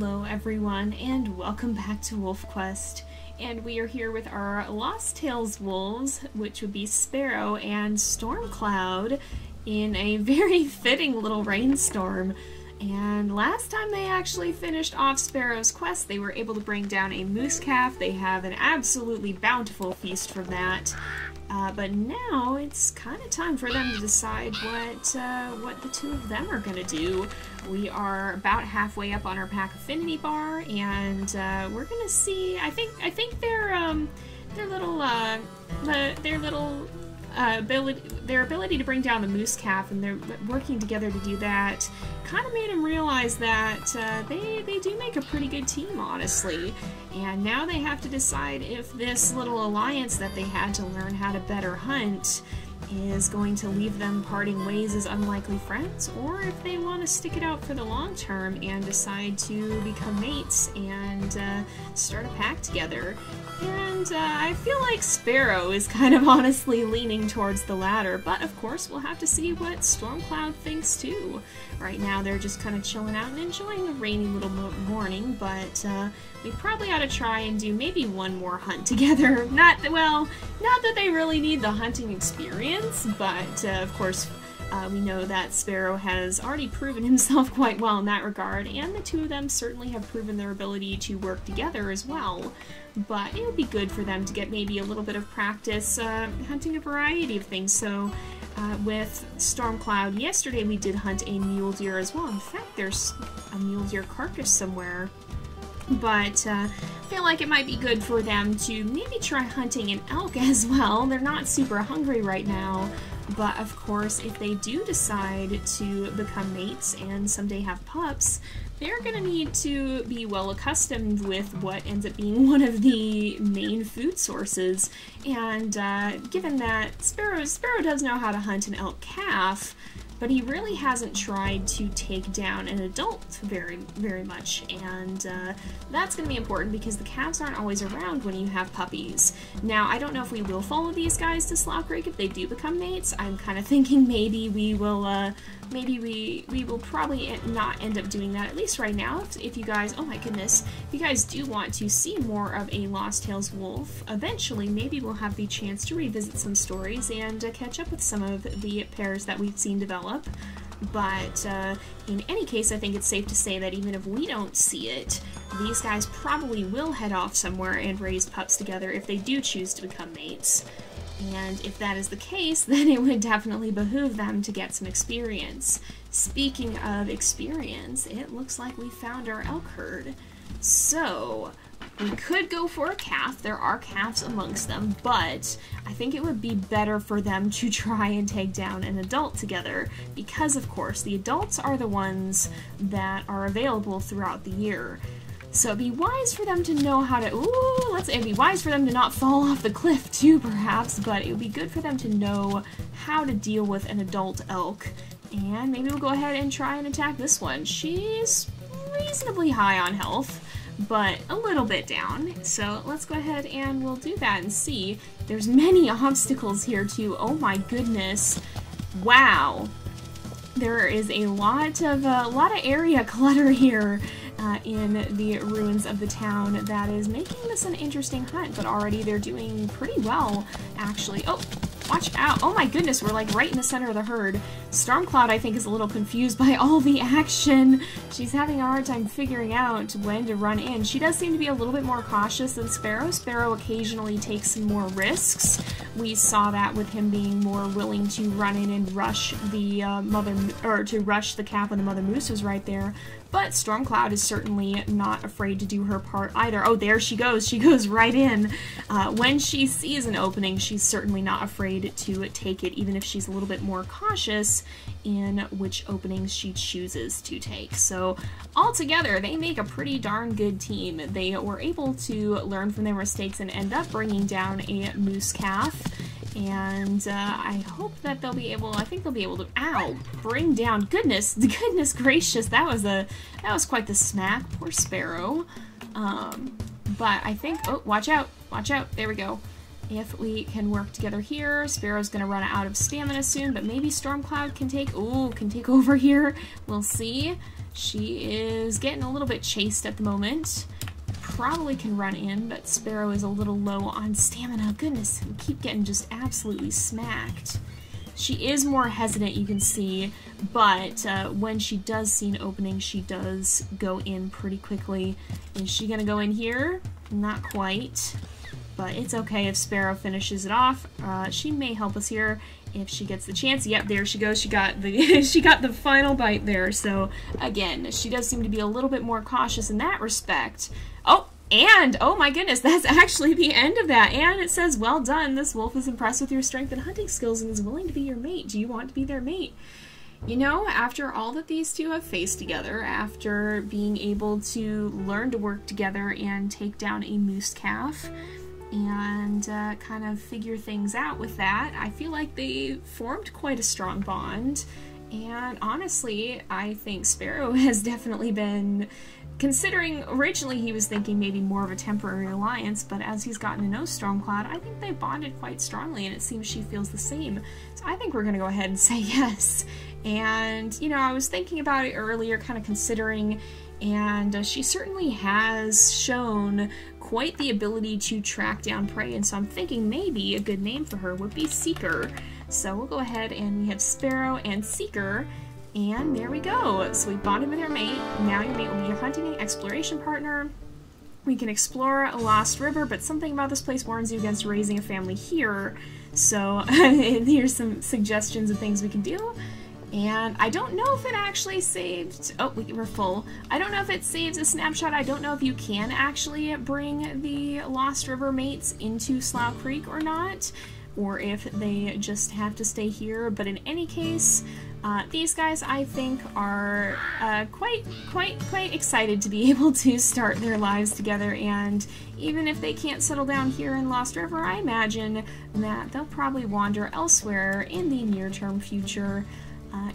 Hello everyone, and welcome back to WolfQuest. And we are here with our Lost Tales wolves, which would be Sparrow and Stormcloud, in a very fitting little rainstorm. And last time they actually finished off Sparrow's quest, they were able to bring down a moose calf. They have an absolutely bountiful feast from that. But now it's kind of time for them to decide what the two of them are gonna do. We are about halfway up on our pack affinity bar, and we're gonna see. I think their ability to bring down the moose calf, and they're working together to do that, kind of made him realize that they do make a pretty good team, honestly. And now they have to decide if this little alliance that they had to learn how to better hunt is going to leave them parting ways as unlikely friends, or if they want to stick it out for the long term and decide to become mates and start a pack together. And I feel like Sparrow is kind of honestly leaning towards the latter, but of course we'll have to see what Stormcloud thinks too. Right now they're just kind of chilling out and enjoying a rainy little morning, but we probably ought to try and do maybe one more hunt together. Not that they really need the hunting experience, but of course we know that Sparrow has already proven himself quite well in that regard, and the two of them certainly have proven their ability to work together as well. But it would be good for them to get maybe a little bit of practice hunting a variety of things. So with Stormcloud, yesterday we did hunt a mule deer as well. In fact, there's a mule deer carcass somewhere. But I feel like it might be good for them to maybe try hunting an elk as well. They're not super hungry right now, but of course if they do decide to become mates and someday have pups, they're going to need to be well accustomed with what ends up being one of the main food sources. And given that Sparrow does know how to hunt an elk calf, but he really hasn't tried to take down an adult very much, and that's going to be important because the calves aren't always around when you have puppies. Now, I don't know if we will follow these guys to Slough Creek if they do become mates. I'm kind of thinking maybe we will probably not end up doing that, at least right now. If you guys, oh my goodness, if you guys do want to see more of a Lost Tales wolf, eventually maybe we'll have the chance to revisit some stories and catch up with some of the pairs that we've seen develop. But in any case, I think it's safe to say that even if we don't see it, these guys probably will head off somewhere and raise pups together if they do choose to become mates. And if that is the case, then it would definitely behoove them to get some experience. Speaking of experience, it looks like we found our elk herd. So we could go for a calf. There are calves amongst them, but I think it would be better for them to try and take down an adult together, because of course the adults are the ones that are available throughout the year. So it'd be wise for them to know how to, it'd be wise for them to not fall off the cliff too, perhaps, but it would be good for them to know how to deal with an adult elk. And maybe we'll go ahead and try and attack this one. She's reasonably high on health, but a little bit down. So let's go ahead and we'll do that and see. There's many obstacles here too. Oh my goodness. Wow. There is a lot of area clutter here. In the ruins of the town that is making this an interesting hunt, but already they're doing pretty well, actually. Oh, watch out. Oh my goodness, we're like right in the center of the herd. Stormcloud, I think, is a little confused by all the action. She's having a hard time figuring out when to run in. She does seem to be a little bit more cautious than Sparrow. Sparrow occasionally takes some more risks. We saw that with him being more willing to run in and rush the rush the calf when the mother moose was right there. But Stormcloud is certainly not afraid to do her part either. Oh, there she goes. She goes right in. When she sees an opening, she's certainly not afraid to take it, even if she's a little bit more cautious in which openings she chooses to take. So altogether, they make a pretty darn good team. They were able to learn from their mistakes and end up bringing down a moose calf. And I hope that they'll be able, I think they'll be able to, bring down, goodness gracious, that was quite the smack, poor Sparrow. But I think, oh, watch out, there we go. If we can work together here, Sparrow's gonna run out of stamina soon, but maybe Stormcloud can take over here, we'll see. She is getting a little bit chased at the moment. Probably can run in, but Sparrow is a little low on stamina. Goodness, we keep getting just absolutely smacked. She is more hesitant, you can see, but when she does see an opening, she does go in pretty quickly. Is she gonna go in here? Not quite, but it's okay if Sparrow finishes it off. She may help us here if she gets the chance. Yep, there she goes. She got the she got the final bite there. So again, she does seem to be a little bit more cautious in that respect. Oh, and oh my goodness, that's actually the end of that. And it says, well done. This wolf is impressed with your strength and hunting skills and is willing to be your mate. Do you want to be their mate? You know, after all that these two have faced together, after being able to learn to work together and take down a moose calf, and kind of figure things out with that, I feel like they formed quite a strong bond. And honestly, I think Sparrow has definitely been, considering originally he was thinking maybe more of a temporary alliance, but as he's gotten to know Stormcloud, I think they bonded quite strongly, and it seems she feels the same. So I think we're gonna go ahead and say yes. And, you know, I was thinking about it earlier, kind of considering, and she certainly has shown quite the ability to track down prey, and so I'm thinking maybe a good name for her would be Seeker. So we'll go ahead and we have Sparrow and Seeker, and there we go. So we bonded with her mate. Now your mate will be your hunting and exploration partner. We can explore a lost river, but something about this place warns you against raising a family here. So here's some suggestions of things we can do. And I don't know if it actually saved... Oh, we're full. I don't know if it saves a snapshot. I don't know if you can actually bring the Lost River mates into Slough Creek or not, or if they just have to stay here. But in any case, these guys, I think, are quite excited to be able to start their lives together. And even if they can't settle down here in Lost River, I imagine that they'll probably wander elsewhere in the near-term future.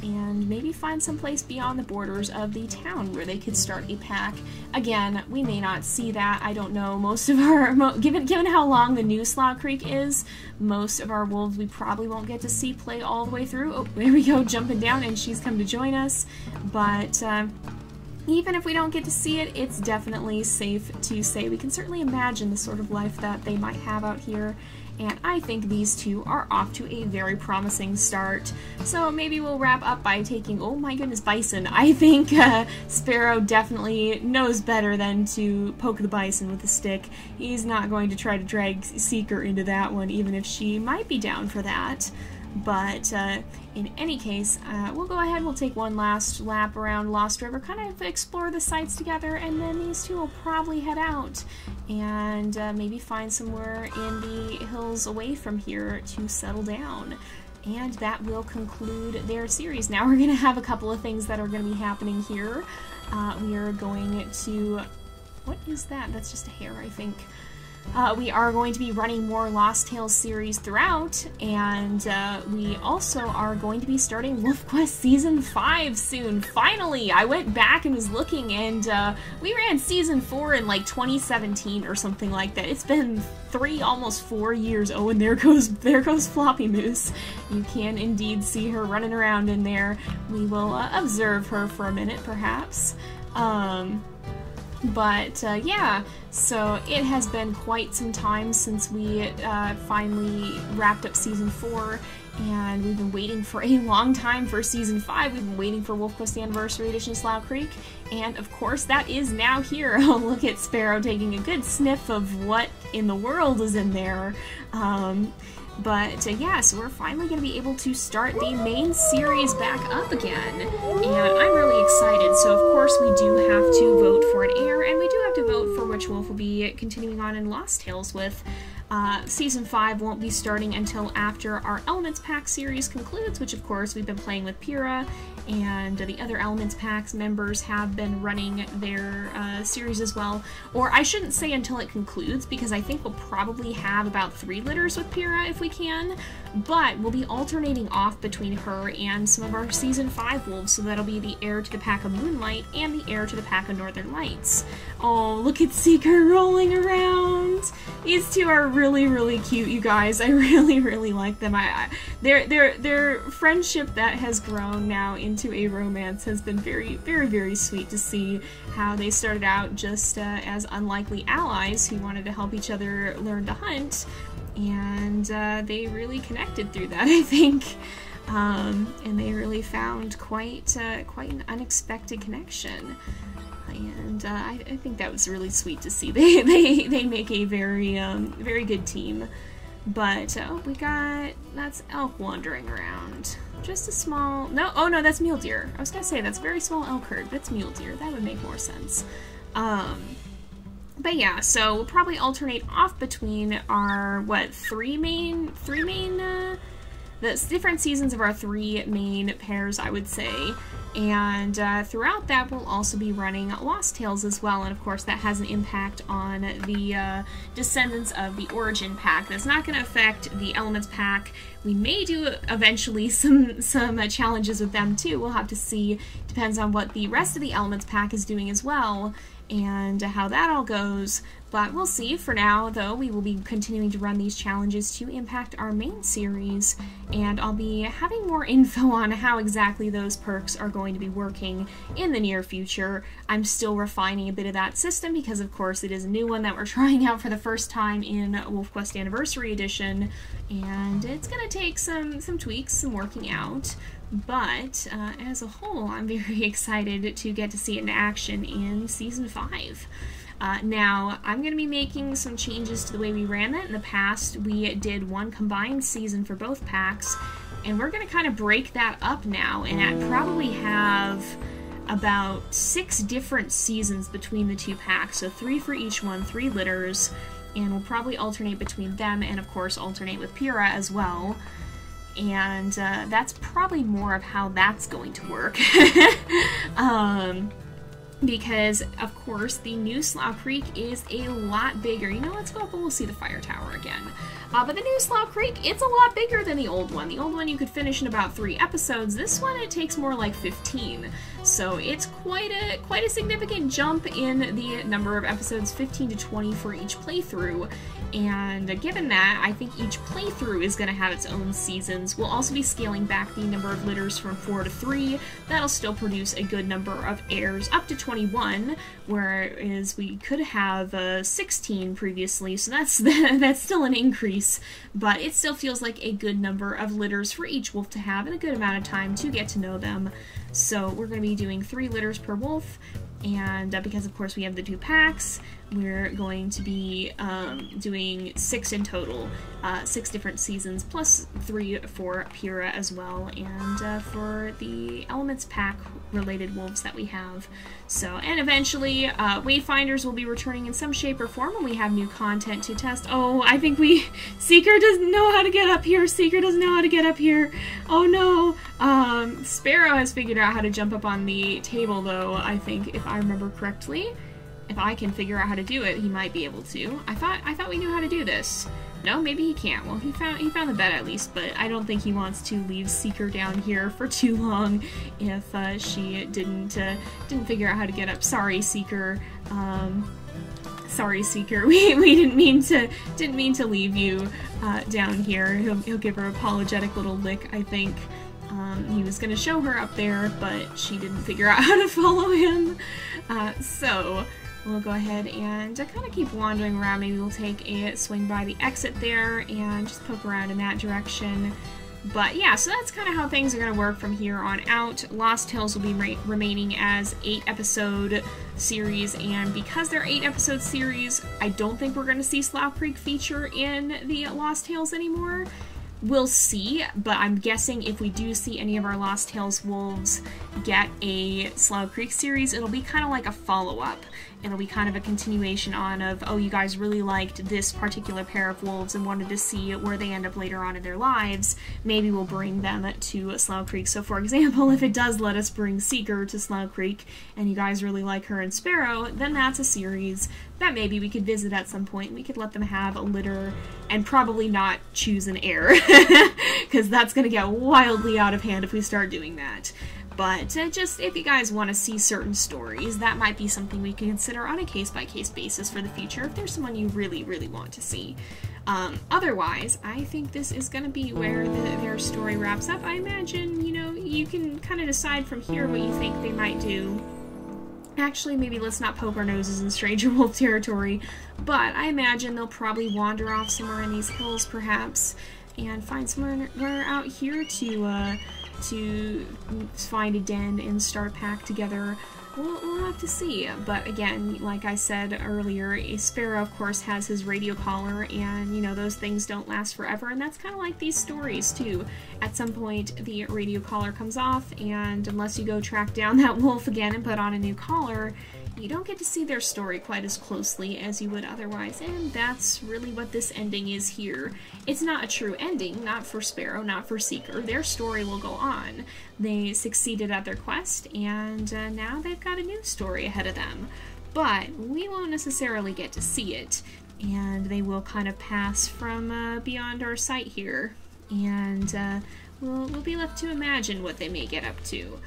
And maybe find some place beyond the borders of the town where they could start a pack. Again, we may not see that. I don't know. Most of our, given how long the new Slough Creek is, most of our wolves we probably won't get to see play all the way through. Oh, there we go, jumping down, and she's come to join us. But even if we don't get to see it, it's definitely safe to say we can certainly imagine the sort of life that they might have out here. And I think these two are off to a very promising start. So maybe we'll wrap up by taking, oh my goodness, bison. I think Sparrow definitely knows better than to poke the bison with a stick. He's not going to try to drag Seeker into that one, even if she might be down for that. But in any case, we'll go ahead, we'll take one last lap around Lost River, kind of explore the sites together, and then these two will probably head out and maybe find somewhere in the hills away from here to settle down. And that will conclude their series. Now we're going to have a couple of things that are going to be happening here. We are going to... What is that? That's just a hare, I think. We are going to be running more Lost Tales series throughout, and we also are going to be starting WolfQuest Season 5 soon. Finally! I went back and was looking, and we ran Season 4 in like 2017 or something like that. It's been almost 4 years. Oh, and there goes Floppy Moose. You can indeed see her running around in there. We will observe her for a minute, perhaps. But yeah, so it has been quite some time since we finally wrapped up Season 4, and we've been waiting for a long time for Season 5. We've been waiting for WolfQuest Anniversary Edition Slough Creek, and of course that is now here. Oh, look at Sparrow taking a good sniff of what in the world is in there. But yeah, so we're finally going to be able to start the main series back up again, and I'm really excited. So of course we do have to vote for an heir, and we do have to vote for which wolf will be continuing on in Lost Tales with. Season 5 won't be starting until after our Elements Pack series concludes, which of course we've been playing with Pyrrha, and the other Elements Packs members have been running their series as well. Or I shouldn't say until it concludes, because I think we'll probably have about 3 litters with Pyrrha if we can, but we'll be alternating off between her and some of our Season 5 wolves, so that'll be the heir to the Pack of Moonlight and the heir to the Pack of Northern Lights. Oh, look at Seeker rolling around! These two are really, really cute, you guys. I really, really like them. Their friendship that has grown now into a romance has been very, very, very sweet to see. How they started out just as unlikely allies who wanted to help each other learn to hunt, and they really connected through that, I think. And they really found quite an unexpected connection. And I think that was really sweet to see. They make a very good team. But that's elk wandering around. Just a small, oh no, that's mule deer. I was gonna say that's a very small elk herd, but it's mule deer. That would make more sense. But yeah, so we'll probably alternate off between our three main the different seasons of our 3 main pairs, I would say. And throughout that, we'll also be running Lost Tales as well, and of course that has an impact on the descendants of the Origin pack. That's not going to affect the Elements pack. We may do eventually some challenges with them too. We'll have to see. Depends on what the rest of the Elements pack is doing as well, and how that all goes. But we'll see. For now, though, we will be continuing to run these challenges to impact our main series, and I'll be having more info on how exactly those perks are going to be working in the near future. I'm still refining a bit of that system because, of course, it is a new one that we're trying out for the first time in WolfQuest Anniversary Edition, and it's going to take some tweaks, some working out. But as a whole, I'm very excited to get to see it in action in Season 5. Now, I'm going to be making some changes to the way we ran that. In the past, we did one combined season for both packs, and we're going to kind of break that up now, and I'd probably have about 6 different seasons between the 2 packs, so 3 for each one, 3 litters, and we'll probably alternate between them, and of course alternate with Pyrrha as well. And that's probably more of how that's going to work. Because, of course, the new Slough Creek is a lot bigger. You know, let's go up and we'll see the fire tower again. But the new Slough Creek, it's a lot bigger than the old one. The old one you could finish in about 3 episodes. This one, it takes more like 15. So it's quite a significant jump in the number of episodes, 15 to 20 for each playthrough. And given that, I think each playthrough is going to have its own seasons. We'll also be scaling back the number of litters from 4 to 3. That'll still produce a good number of heirs, up to 21, whereas we could have 16 previously, so that's still an increase, but it still feels like a good number of litters for each wolf to have and a good amount of time to get to know them. So we're going to be doing 3 litters per wolf, and because of course we have the 2 packs, we're going to be doing 6 in total, 6 different seasons, plus 3 for Pyrrha as well, and for the Elements pack related wolves that we have. So, and eventually, Wayfinders will be returning in some shape or form when we have new content to test. Oh, I think Seeker doesn't know how to get up here. Seeker doesn't know how to get up here. Oh no. Sparrow has figured out how to jump up on the table, though, I think, if I remember correctly. If I can figure out how to do it, he might be able to. I thought we knew how to do this. No, maybe he can't. Well, he found the bed at least, but I don't think he wants to leave Seeker down here for too long if she didn't figure out how to get up. Sorry, Seeker. Sorry, Seeker. We didn't mean to leave you down here. He'll give her an apologetic little lick, I think. He was going to show her up there, but she didn't figure out how to follow him. So we'll go ahead and kind of keep wandering around. Maybe we'll take a swing by the exit there and just poke around in that direction. But yeah, so that's kind of how things are going to work from here on out. Lost Tales will be remaining as 8-episode series, and because they're 8-episode series, I don't think we're going to see Slough Creek feature in the Lost Tales anymore. We'll see, but I'm guessing if we do see any of our Lost Tales wolves get a Slough Creek series, it'll be kind of like a follow-up. It'll be kind of a continuation on of, oh, you guys really liked this particular pair of wolves and wanted to see where they end up later on in their lives. Maybe we'll bring them to Slough Creek. So, for example, if it does let us bring Seeker to Slough Creek, and you guys really like her and Sparrow, then that's a series that maybe we could visit at some point. We could let them have a litter and probably not choose an heir, because that's going to get wildly out of hand if we start doing that. But just if you guys want to see certain stories, that might be something we can consider on a case-by-case basis for the future if there's someone you really, really want to see. Otherwise, I think this is going to be where their story wraps up. I imagine, you know, you can kind of decide from here what you think they might do. Actually, maybe let's not poke our noses in Stranger Wolf territory, but I imagine they'll probably wander off somewhere in these hills, perhaps, and find somewhere out here to find a den and start a pack together. We'll have to see. But again, like I said earlier, a Sparrow, of course, has his radio collar, and, you know, those things don't last forever, and that's kind of like these stories, too. At some point, the radio collar comes off, and unless you go track down that wolf again and put on a new collar, you don't get to see their story quite as closely as you would otherwise, and that's really what this ending is here. It's not a true ending, not for Sparrow, not for Seeker. Their story will go on. They succeeded at their quest, and now they've got a new story ahead of them. But we won't necessarily get to see it, and they will kind of pass from beyond our sight here, and we'll be left to imagine what they may get up to.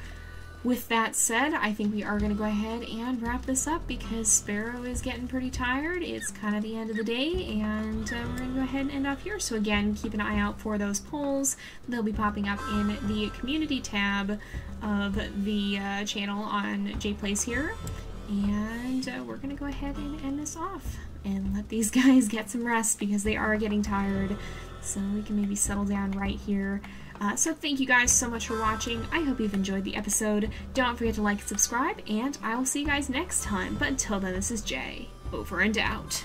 With that said, I think we are going to go ahead and wrap this up because Sparrow is getting pretty tired. It's kind of the end of the day, and we're going to go ahead and end off here. So again, keep an eye out for those polls. They'll be popping up in the community tab of the channel on JayPlays here. And we're going to go ahead and end this off and let these guys get some rest because they are getting tired. So we can maybe settle down right here. So thank you guys so much for watching. I hope you've enjoyed the episode. Don't forget to like and subscribe, and I will see you guys next time. But until then, this is Jay, over and out.